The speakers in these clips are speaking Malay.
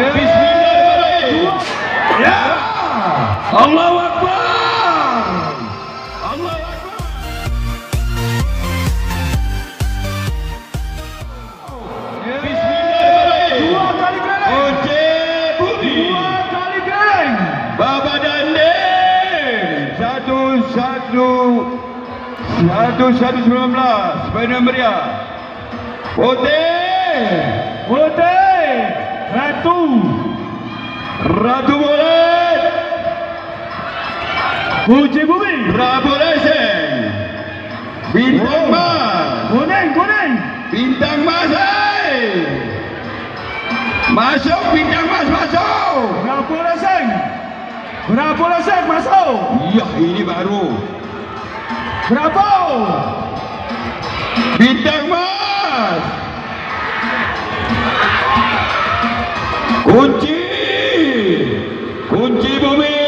Bismillahirrahmanirrahim. Ya. Allahu Akbar. Allahu Akbar. Bismillahirrahmanirrahim. Dua kali keliling. Kunci bumi. Dua kali keliling. Baba Danding. 1119 Bina Meriah. Putih. Ratu Bolet. Kunci bumi. Rabu Racing. Bintang Mas. Kuning. Bintang Mas. Masuk Bintang Mas, masuk. Berapa lesen masuk? Ya, ini baru. Berapa? Bintang Mas. Kunci bumi.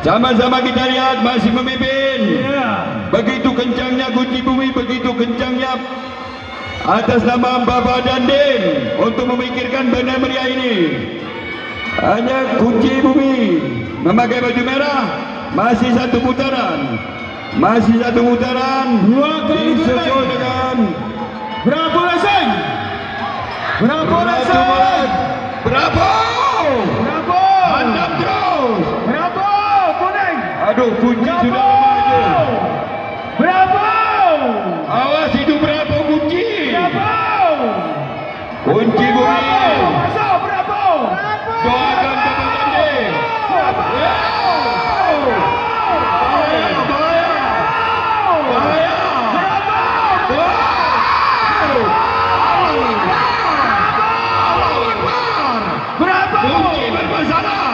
Sama-sama kita lihat masih memimpin. Ya. Begitu kencangnya kunci bumi, begitu kencangnya atas nama Baba Danding untuk memikirkan Bina Meriah ini. Hanya kunci bumi memakai baju merah. Masih satu putaran. Dua kali disusul dengan berapa lesen? Berapa? Handap terus. Berapa? Kuning. Aduh, kunci sudah maju. Berapa? Awas, itu berapa kunci? Kunci bumi. Masuk berapa? Doakan Baba Danding. Berapa? Kunci bermasalah.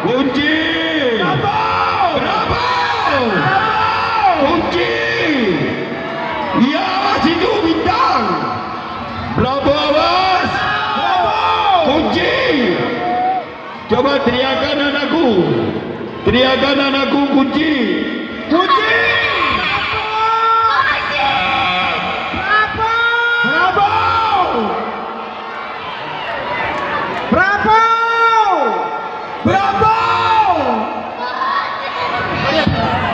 Kunci. Berapa? Kunci. Ya, awas itu bintang. Berapa awas? Kunci. Coba teriakan anakku. Kunci. Berapa?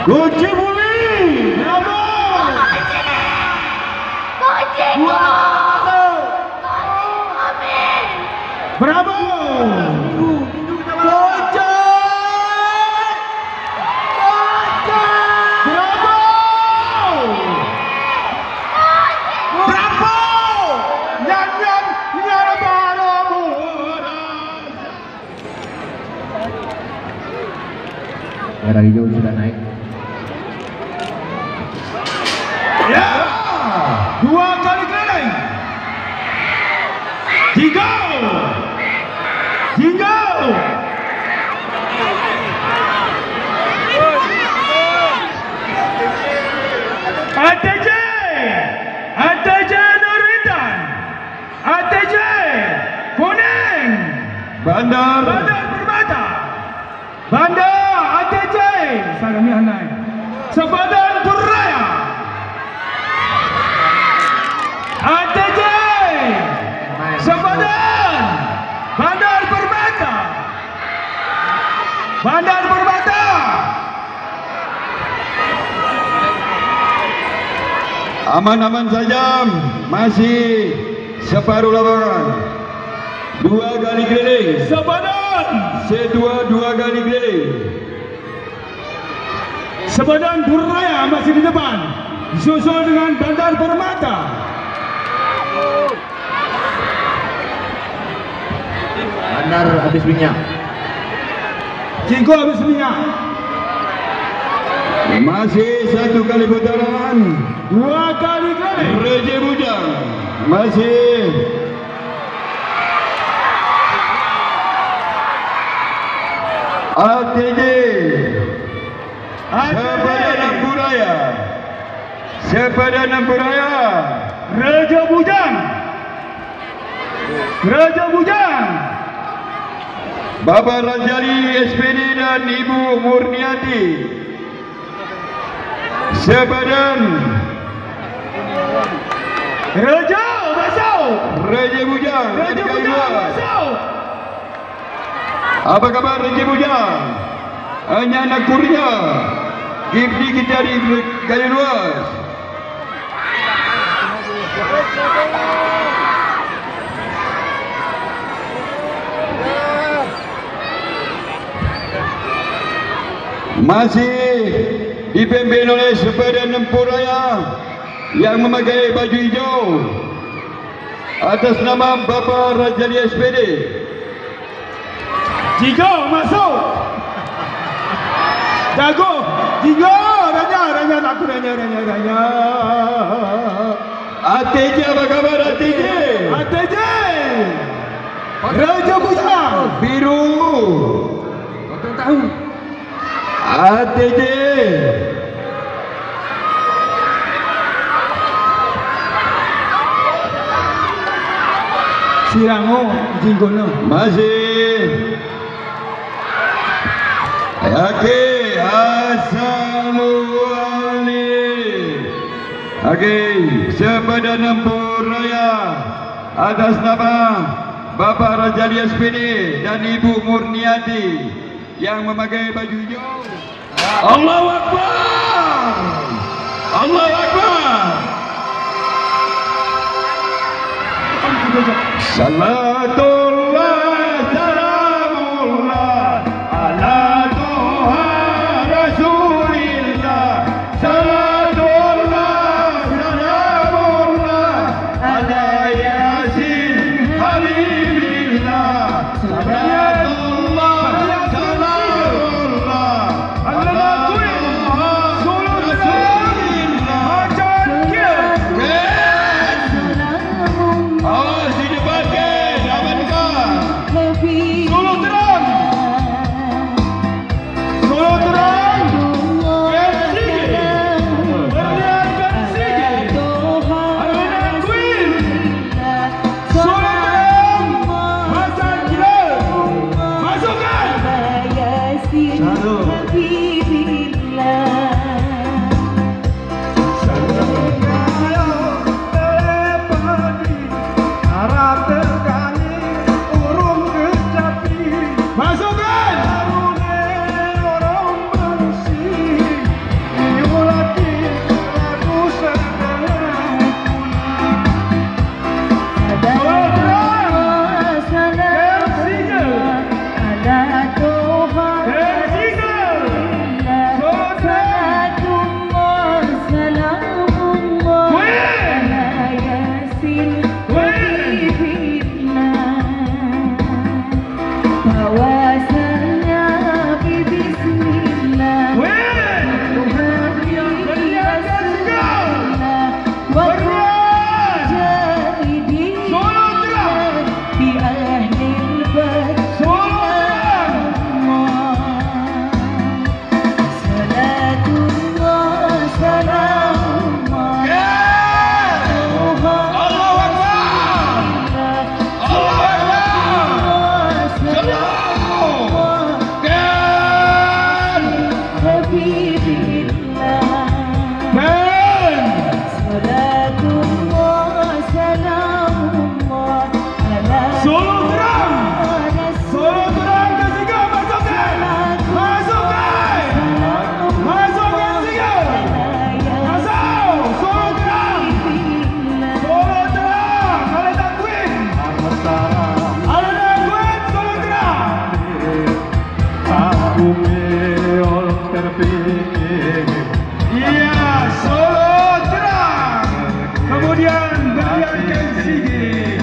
Kunci bumi. Berapa? Berapa? Merah hijau sudah naik. Ya. Dua kali keliling. Tiga. ATJ Nuritan. ATJ Kuning. Bandar. Permata. Bandar ATJ. Salami Hanai. Sepadan Purraya. ATJ. Sepadan. Bandar Permata. Aman-aman saja, masih separuh lapangan. Dua kali keliling. Sepadan. Dua kali keliling. Sepadan Purraya masih di depan. Disusul dengan Bandar Permata. Bandar habis minyak. Cingko habis minyak. Masih satu kali putaran. Dua kali keliling. Reje Bujang masih ATJ Sepadan Ampuraya. Raja Bujang. Bapak Rajali SPD dan Ibu Murniati. Sepadan Raja masuk. Raja Bujang. Apa kabar Raja Bujang? Hanya anak kurnia. Gifti kita di Kaya Luas. Masih dipimpin oleh sepeda tempur raya yang memakai baju hijau atas nama Bapa Rajali SPD. Jigo masuk. Jago. Jigo. Ranya takut ranya. ATJ, apa kabar ATJ? ATJ. Raja Bujang. Biru. Kau tahu? ATJ. Sirango Jigono. Masih. Oke, Oke, sepeda tempur raya atas nama Bapak Rajali SPD dan Ibu Murniati yang memakai baju hijau. Allahu Akbar! Allahu Akbar! Salatullah salamullah ala Toha Rasulillah. Salatullah salamullah ala Yasin Habibillah. Salatullah salamullah ala Toha Rasulillah. Awas di depan Ken, amankan. Solo terang. Solo terang. Ken Sige. Berlian Ken Sige. Alana Queen. Solo terang. Hasan Gilal. Masukkan. Satu. Iya, Solo terang. Kemudian berlian Ken Sige.